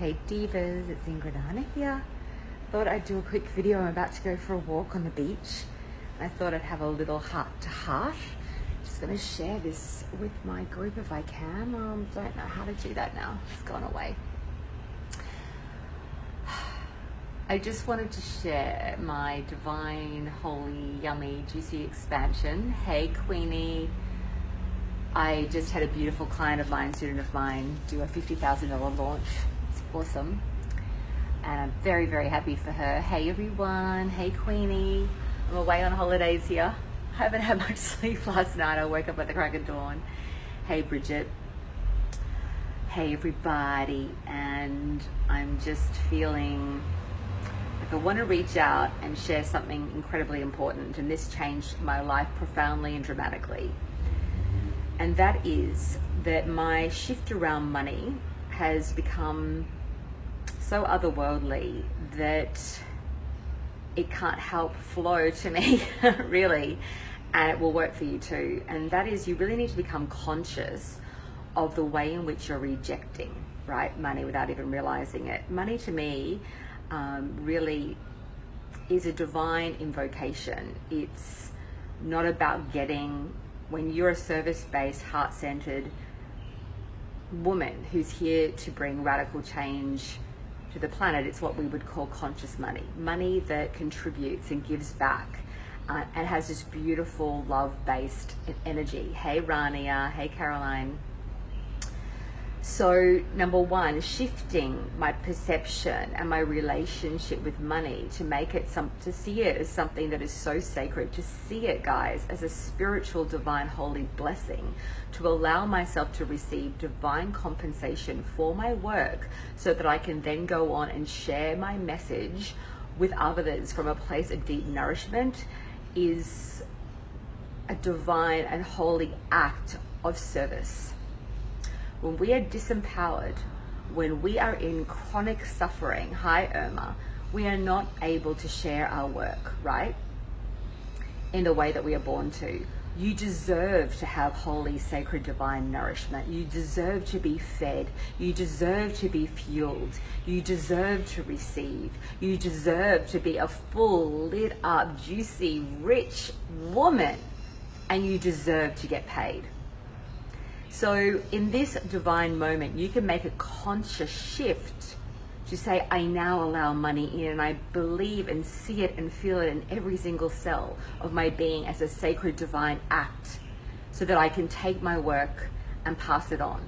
Hey divas, it's Ingridana here. Thought I'd do a quick video. I'm about to go for a walk on the beach. I thought I'd have a little heart to heart. Just gonna share this with my group if I can. Don't know how to do that now. It's gone away. I just wanted to share my divine, holy, yummy, juicy expansion. Hey Queenie. I just had a beautiful client of mine, student of mine, do a $50,000 launch. It's awesome. And I'm very, very happy for her. Hey everyone, hey Queenie. I'm away on holidays here. I haven't had much sleep last night. I woke up at the crack of dawn. Hey Bridget. Hey everybody. And I'm just feeling like I want to reach out and share something incredibly important. And this changed my life profoundly and dramatically. And that is that my shift around money has become so otherworldly that it can't help flow to me, really, and it will work for you too. And that is, you really need to become conscious of the way in which you're rejecting, right, money without even realizing it. Money to me really is a divine invocation. It's not about getting. When you're a service-based, heart-centered woman who's here to bring radical change to the planet, it's what we would call conscious money. Money that contributes and gives back and has this beautiful love-based energy. Hey Rania, hey Caroline. So number one, shifting my perception and my relationship with money to make it to see it as something that is so sacred, to see it, guys, as a spiritual, divine, holy blessing, to allow myself to receive divine compensation for my work so that I can then go on and share my message with others from a place of deep nourishment is a divine and holy act of service. When we are disempowered, when we are in chronic suffering, hi Irma, we are not able to share our work, right? In the way that we are born to. You deserve to have holy, sacred, divine nourishment. You deserve to be fed. You deserve to be fueled. You deserve to receive. You deserve to be a full, lit up, juicy, rich woman. And you deserve to get paid. So in this divine moment, you can make a conscious shift to say, I now allow money in, and I believe and see it and feel it in every single cell of my being as a sacred divine act so that I can take my work and pass it on.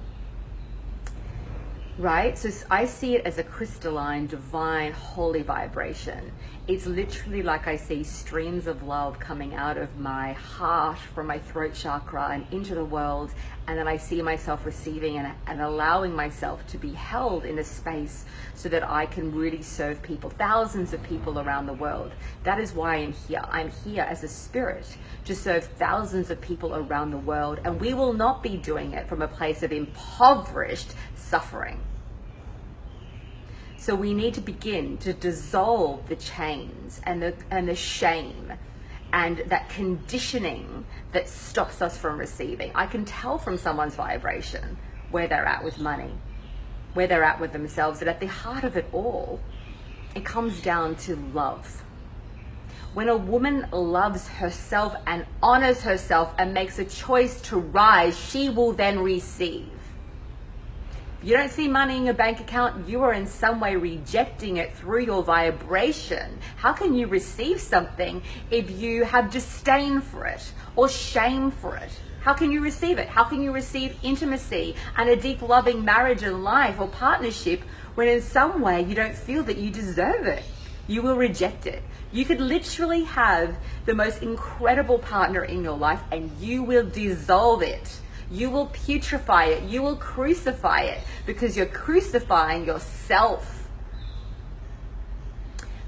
Right? So I see it as a crystalline, divine, holy vibration. It's literally like I see streams of love coming out of my heart from my throat chakra and into the world. And then I see myself receiving and allowing myself to be held in a space so that I can really serve people, thousands of people around the world. That is why I'm here. I'm here as a spirit to serve thousands of people around the world. And we will not be doing it from a place of impoverished suffering. So we need to begin to dissolve the chains and the shame and that conditioning that stops us from receiving. I can tell from someone's vibration where they're at with money, where they're at with themselves, and at the heart of it all, it comes down to love. When a woman loves herself and honors herself and makes a choice to rise, she will then receive. You don't see money in your bank account, you are in some way rejecting it through your vibration. How can you receive something if you have disdain for it or shame for it? How can you receive it? How can you receive intimacy and a deep loving marriage and life or partnership when in some way you don't feel that you deserve it? You will reject it. You could literally have the most incredible partner in your life and you will dissolve it. You will putrefy it. You will crucify it because you're crucifying yourself.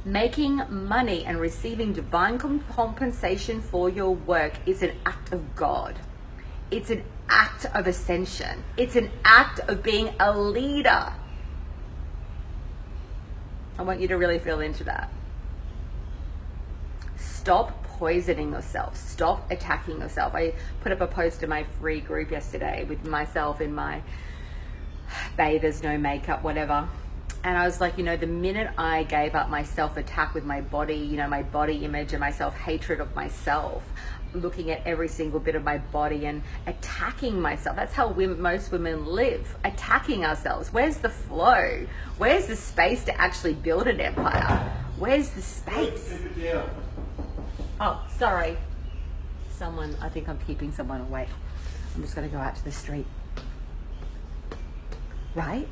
Making money and receiving divine compensation for your work is an act of God. It's an act of ascension. It's an act of being a leader. I want you to really feel into that. Stop poisoning yourself. Stop attacking yourself. I put up a post in my free group yesterday with myself in my bathers, no makeup, whatever. And I was like, the minute I gave up my self-attack with my body, my body image and my self-hatred of myself, looking at every single bit of my body and attacking myself. That's how most women live, attacking ourselves. Where's the flow? Where's the space to actually build an empire? Where's the space? Oh, sorry. I think I'm keeping someone awake. I'm just gonna go out to the street. Right?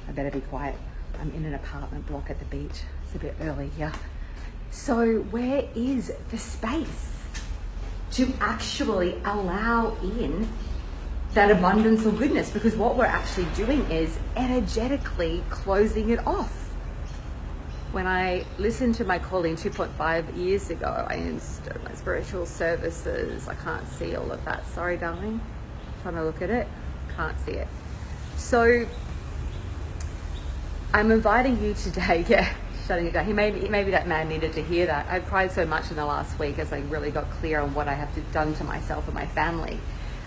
I better be quiet. I'm in an apartment block at the beach. It's a bit early here. So where is the space to actually allow in that abundance or goodness? Because what we're actually doing is energetically closing it off. When I listened to my calling 2.5 years ago, I installed my spiritual services. I can't see all of that. Sorry, darling. Trying to look at it. Can't see it. So I'm inviting you today, shutting it down. Maybe that man needed to hear that. I cried so much in the last week as I really got clear on what I have done to myself and my family.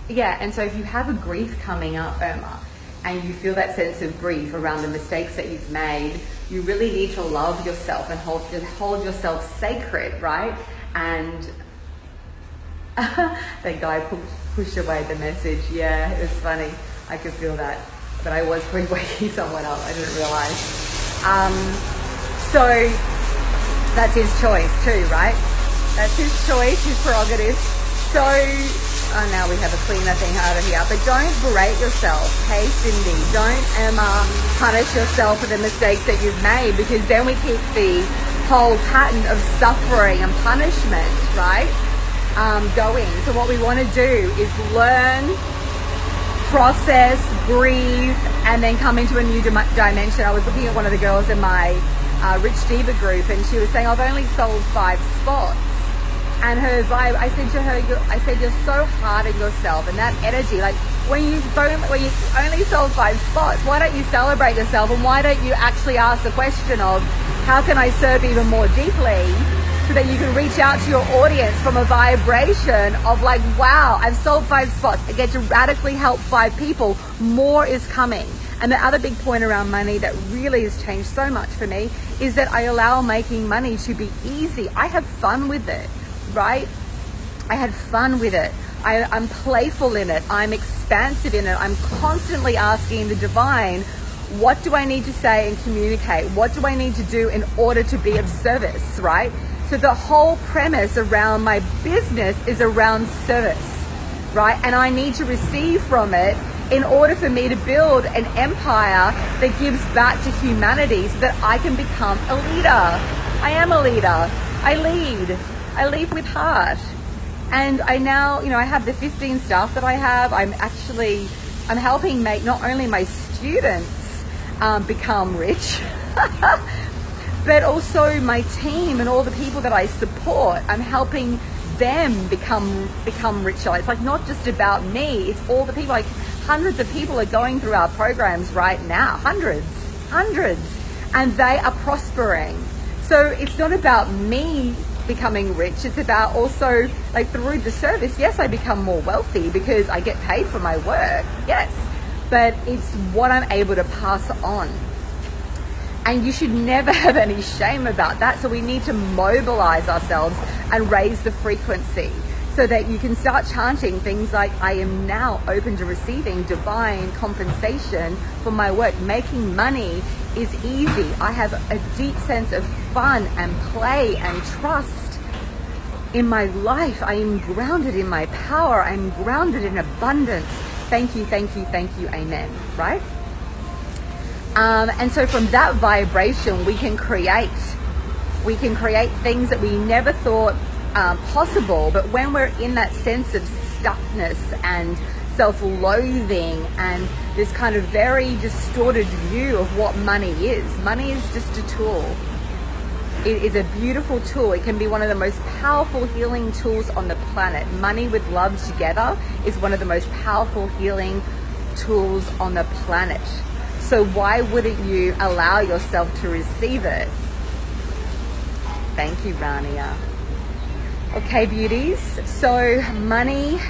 And so if you have a grief coming up, Irma, and you feel that sense of grief around the mistakes that you've made, you really need to love yourself and hold yourself sacred, right? And that guy pushed away the message. Yeah, it was funny. I could feel that. But I was waking someone up. I didn't realize. So that's his choice too, right? That's his choice, his prerogative. So now we have a cleaner thing out of here. But don't berate yourself. Hey, Cindy, don't punish yourself for the mistakes that you've made, because then we keep the whole pattern of suffering and punishment, right? Going. So what we want to do is learn, process, breathe, and then come into a new dimension. I was looking at one of the girls in my Rich Diva group, and she was saying, I've only sold 5 spots. And her vibe, I said to her, you're so hard on yourself, and that energy, like when you only sold 5 spots, why don't you celebrate yourself, and why don't you actually ask the question of, how can I serve even more deeply, so that you can reach out to your audience from a vibration of like, wow, I've sold 5 spots. I get to radically help 5 people. More is coming. And the other big point around money that really has changed so much for me is that I allow making money to be easy. I have fun with it, right? I had fun with it. I'm playful in it. I'm expansive in it. I'm constantly asking the divine, what do I need to say and communicate? What do I need to do in order to be of service, right? So the whole premise around my business is around service, right? And I need to receive from it in order for me to build an empire that gives back to humanity, so that I can become a leader. I am a leader. I lead with heart. And I now, I have the 15 staff that I have. I'm helping make not only my students become rich, but also my team and all the people that I support. I'm helping them become richer. It's like not just about me, it's all the people. Like hundreds of people are going through our programs right now, hundreds, and they are prospering. So it's not about me becoming rich, it's about also like through the service, yes, I become more wealthy because I get paid for my work, yes, but it's what I'm able to pass on. And you should never have any shame about that. So we need to mobilize ourselves and raise the frequency so that you can start chanting things like, I am now open to receiving divine compensation for my work. Making money is easy. I have a deep sense of fun and play and trust in my life. I am grounded in my power. I'm grounded in abundance. Thank you, thank you, thank you, amen, right? And so from that vibration, we can create things that we never thought possible. But when we're in that sense of stuckness and self-loathing and this kind of very distorted view of what money is just a tool. It is a beautiful tool. It can be one of the most powerful healing tools on the planet. Money with love together is one of the most powerful healing tools on the planet. So why wouldn't you allow yourself to receive it? Thank you, Rania. Okay, beauties. So money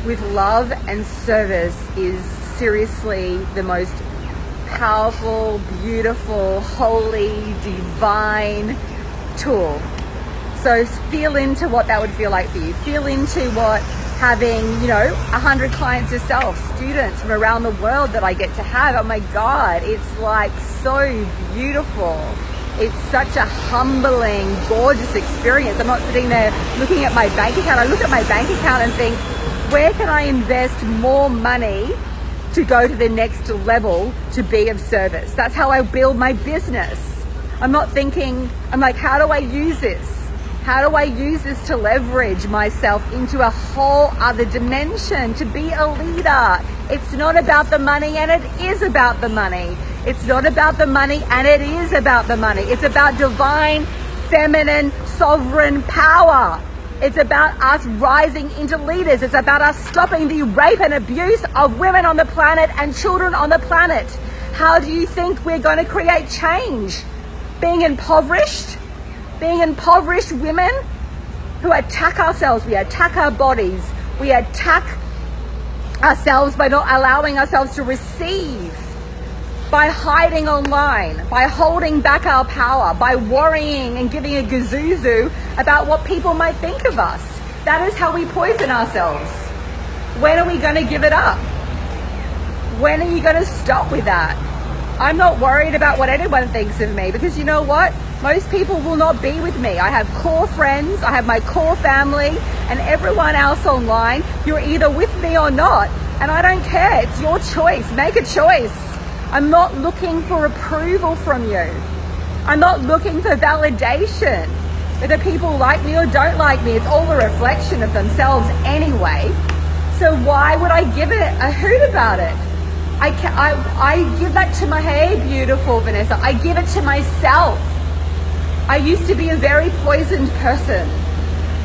with love and service is seriously the most powerful, beautiful, holy, divine tool. So feel into what that would feel like for you. Feel into what having, 100 clients yourself, students from around the world that I get to have. Oh my God, it's like so beautiful. It's such a humbling, gorgeous experience. I'm not sitting there looking at my bank account. I look at my bank account and think, where can I invest more money to go to the next level to be of service? That's how I build my business. I'm not thinking, I'm like, how do I use this? How do I use this to leverage myself into a whole other dimension, to be a leader? It's not about the money, and it is about the money. It's not about the money, and it is about the money. It's about divine, feminine, sovereign power. It's about us rising into leaders. It's about us stopping the rape and abuse of women on the planet and children on the planet. How do you think we're going to create change? Being impoverished women who attack ourselves. We attack our bodies. We attack ourselves by not allowing ourselves to receive, by hiding online, by holding back our power, by worrying and giving a gazuzu about what people might think of us. That is how we poison ourselves. When are we going to give it up? When are you going to stop with that? I'm not worried about what anyone thinks of me, because you know what? Most people will not be with me. I have core friends, I have my core family, and everyone else online. You're either with me or not, and I don't care. It's your choice. Make a choice. I'm not looking for approval from you. I'm not looking for validation. Whether people like me or don't like me, it's all a reflection of themselves anyway. So why would I give it a hoot about it? I give that to my, hey, beautiful Vanessa, I give it to myself. I used to be a very poisoned person,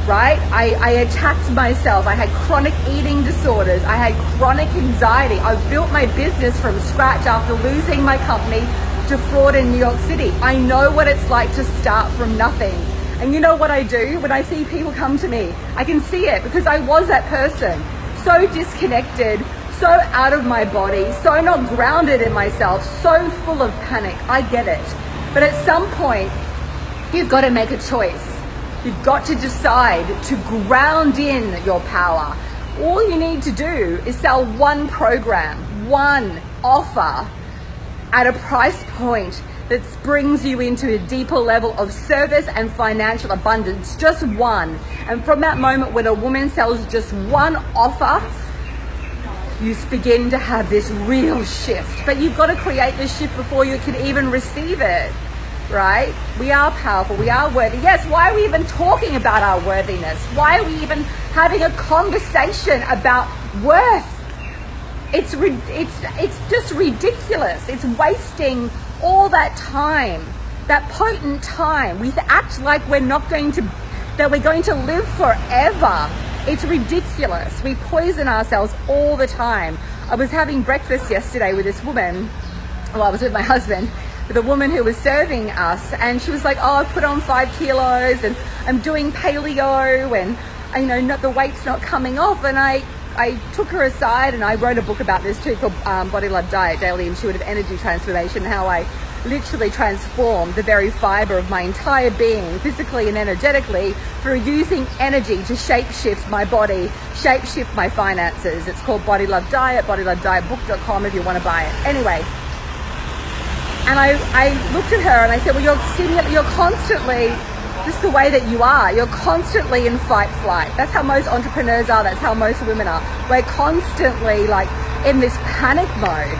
right? I attacked myself. I had chronic eating disorders. I had chronic anxiety. I built my business from scratch after losing my company to fraud in New York City. I know what it's like to start from nothing. And you know what I do? When I see people come to me, I can see it, because I was that person. So disconnected, so out of my body, so not grounded in myself, so full of panic. I get it. But at some point, you've got to make a choice. You've got to decide to ground in your power. All you need to do is sell one program, one offer at a price point that brings you into a deeper level of service and financial abundance. Just one. And from that moment when a woman sells just one offer, you begin to have this real shift. But you've got to create this shift before you can even receive it. Right? We are powerful. We are worthy. Yes, why are we even talking about our worthiness? Why are we even having a conversation about worth? It's just ridiculous. It's wasting all that time, that potent time. We act like we're going to live forever. It's ridiculous. We poison ourselves all the time. I was having breakfast yesterday with this woman. Well, I was with my husband, with a woman who was serving us, and she was like, oh, I've put on 5 kilos and I'm doing paleo, and not the weight's not coming off. And I took her aside, and I wrote a book about this too, called Body Love Diet, Daily Intuitive Energy Transformation, how I literally transformed the very fiber of my entire being, physically and energetically, through using energy to shape-shift my body, shape-shift my finances. It's called Body Love Diet, bodylovedietbook.com if you want to buy it. Anyway, and I looked at her and I said, well, you're constantly, just the way that you are, you're constantly in fight flight. That's how most entrepreneurs are. That's how most women are. We're constantly like in this panic mode.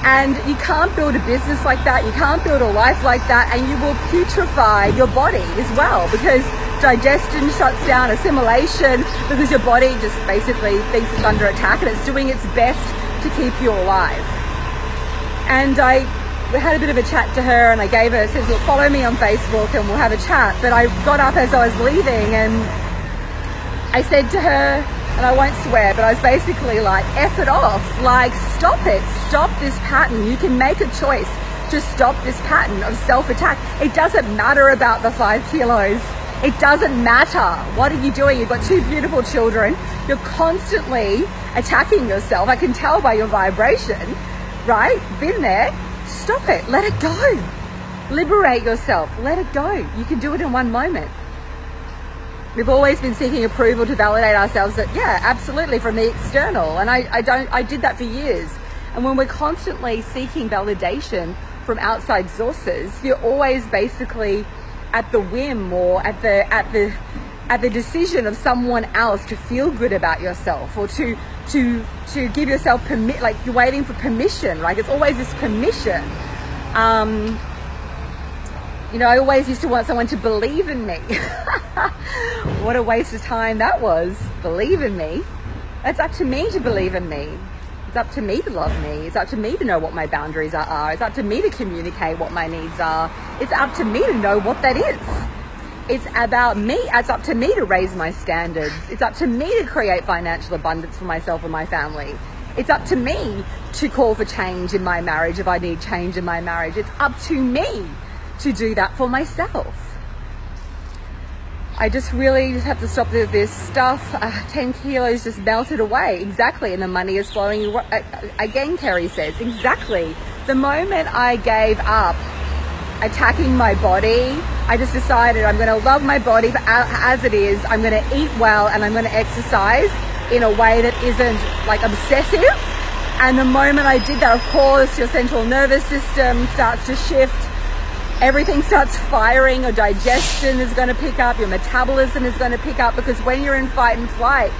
And you can't build a business like that. You can't build a life like that. And you will putrefy your body as well, because digestion shuts down, assimilation, because your body just basically thinks it's under attack and it's doing its best to keep you alive. And we had a bit of a chat to her, and I gave her, says, look, follow me on Facebook and we'll have a chat. But I got up as I was leaving and I said to her, and I won't swear, but I was basically like, F it off, like, stop it, stop this pattern. You can make a choice to stop this pattern of self-attack. It doesn't matter about the 5 kilos. It doesn't matter. What are you doing? You've got 2 beautiful children. You're constantly attacking yourself. I can tell by your vibration, right? Been there. Stop it. Let it go. Liberate yourself. Let it go. You can do it in one moment. We've always been seeking approval to validate ourselves that, yeah, absolutely, from the external. And I did that for years. And when we're constantly seeking validation from outside sources, you're always basically at the whim or at the decision of someone else to feel good about yourself, or to give yourself like you're waiting for permission. Like, it's always this permission. You know, I always used to want someone to believe in me. What a waste of time that was. Believe in me. It's up to me to believe in me. It's up to me to love me. It's up to me to know what my boundaries are. It's up to me to communicate what my needs are. It's up to me to know what that is. It's about me. It's up to me to raise my standards. It's up to me to create financial abundance for myself and my family. It's up to me to call for change in my marriage if I need change in my marriage. It's up to me to do that for myself. I just have to stop this stuff. 10 kilos just melted away. Exactly. And the money is flowing. Again, Kerry says, exactly. The moment I gave up attacking my body, I just decided I'm going to love my body as it is. I'm going to eat well, and I'm going to exercise in a way that isn't like obsessive. And the moment I did that, of course, your central nervous system starts to shift. Everything starts firing. Your digestion is going to pick up. Your metabolism is going to pick up, because when you're in fight and flight,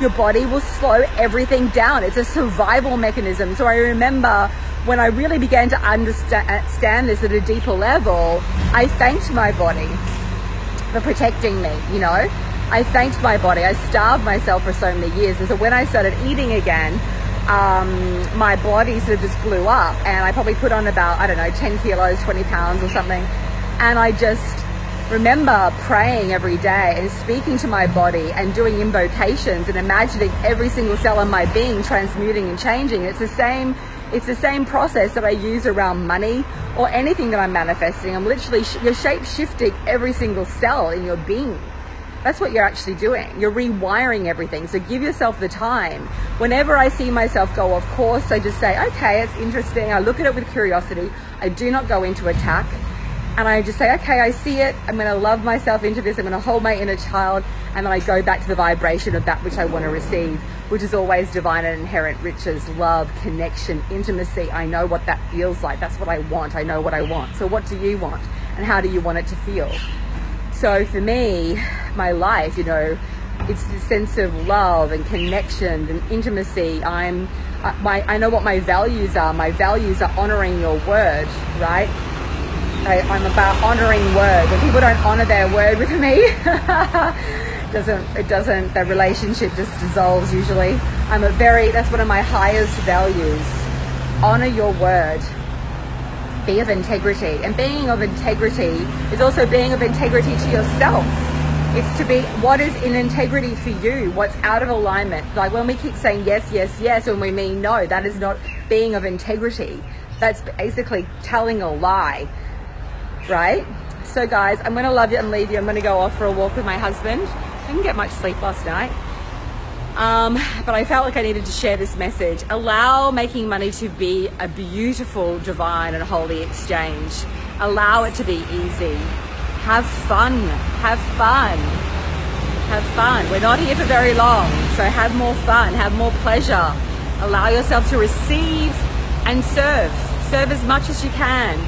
your body will slow everything down. It's a survival mechanism. So I remember when I really began to understand this at a deeper level, I thanked my body for protecting me, you know. I thanked my body. I starved myself for so many years. And so when I started eating again, my body sort of just blew up, and I probably put on about, 10 kilos, 20 pounds or something. And I just remember praying every day and speaking to my body and doing invocations and imagining every single cell in my being transmuting and changing. It's the same process that I use around money or anything that I'm manifesting. I'm literally, you're shape shifting every single cell in your being. That's what you're actually doing. You're rewiring everything. So give yourself the time. Whenever I see myself go off course, I just say, okay, it's interesting. I look at it with curiosity. I do not go into attack. And I just say, okay, I see it. I'm going to love myself into this. I'm going to hold my inner child. And then I go back to the vibration of that which I want to receive, which is always divine and inherent riches, love, connection, intimacy. I know what that feels like. That's what I want. I know what I want. So what do you want? And how do you want it to feel? So for me, my life, you know, it's the sense of love and connection and intimacy. I know what my values are. My values are honoring your word, right? I'm about honoring word. When people don't honor their word with me, the relationship just dissolves usually. That's one of my highest values. Honor your word. Be of integrity. And being of integrity is also being of integrity to yourself. It's to be what is in integrity for you, what's out of alignment. Like when we keep saying yes, yes, yes, when we mean no, that is not being of integrity. That's basically telling a lie, right? So guys, I'm going to love you and leave you. I'm going to go off for a walk with my husband. I didn't get much sleep last night. But I felt like I needed to share this message. Allow making money to be a beautiful, divine and holy exchange. Allow it to be easy. Have fun. Have fun. Have fun. We're not here for very long, so have more fun. Have more pleasure. Allow yourself to receive and serve. Serve as much as you can.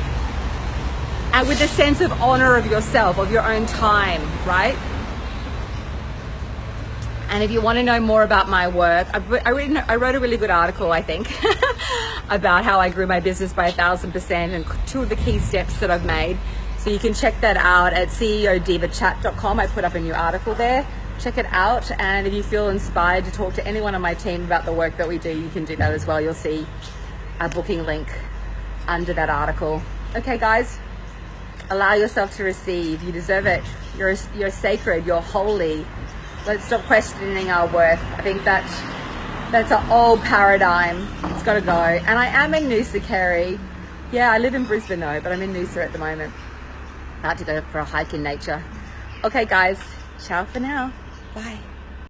And with a sense of honor of yourself, of your own time, right? And if you want to know more about my work, I wrote a really good article, I think, about how I grew my business by 1,000% and 2 of the key steps that I've made. So you can check that out at ceodivachat.com. I put up a new article there. Check it out. And if you feel inspired to talk to anyone on my team about the work that we do, you can do that as well. You'll see a booking link under that article. Okay, guys, allow yourself to receive. You deserve it. You're sacred. You're holy. Let's stop questioning our worth. I think that's an old paradigm. It's got to go. And I am in Noosa, Kerry. Yeah, I live in Brisbane though, but I'm in Noosa at the moment. About to go for a hike in nature. Okay, guys. Ciao for now. Bye.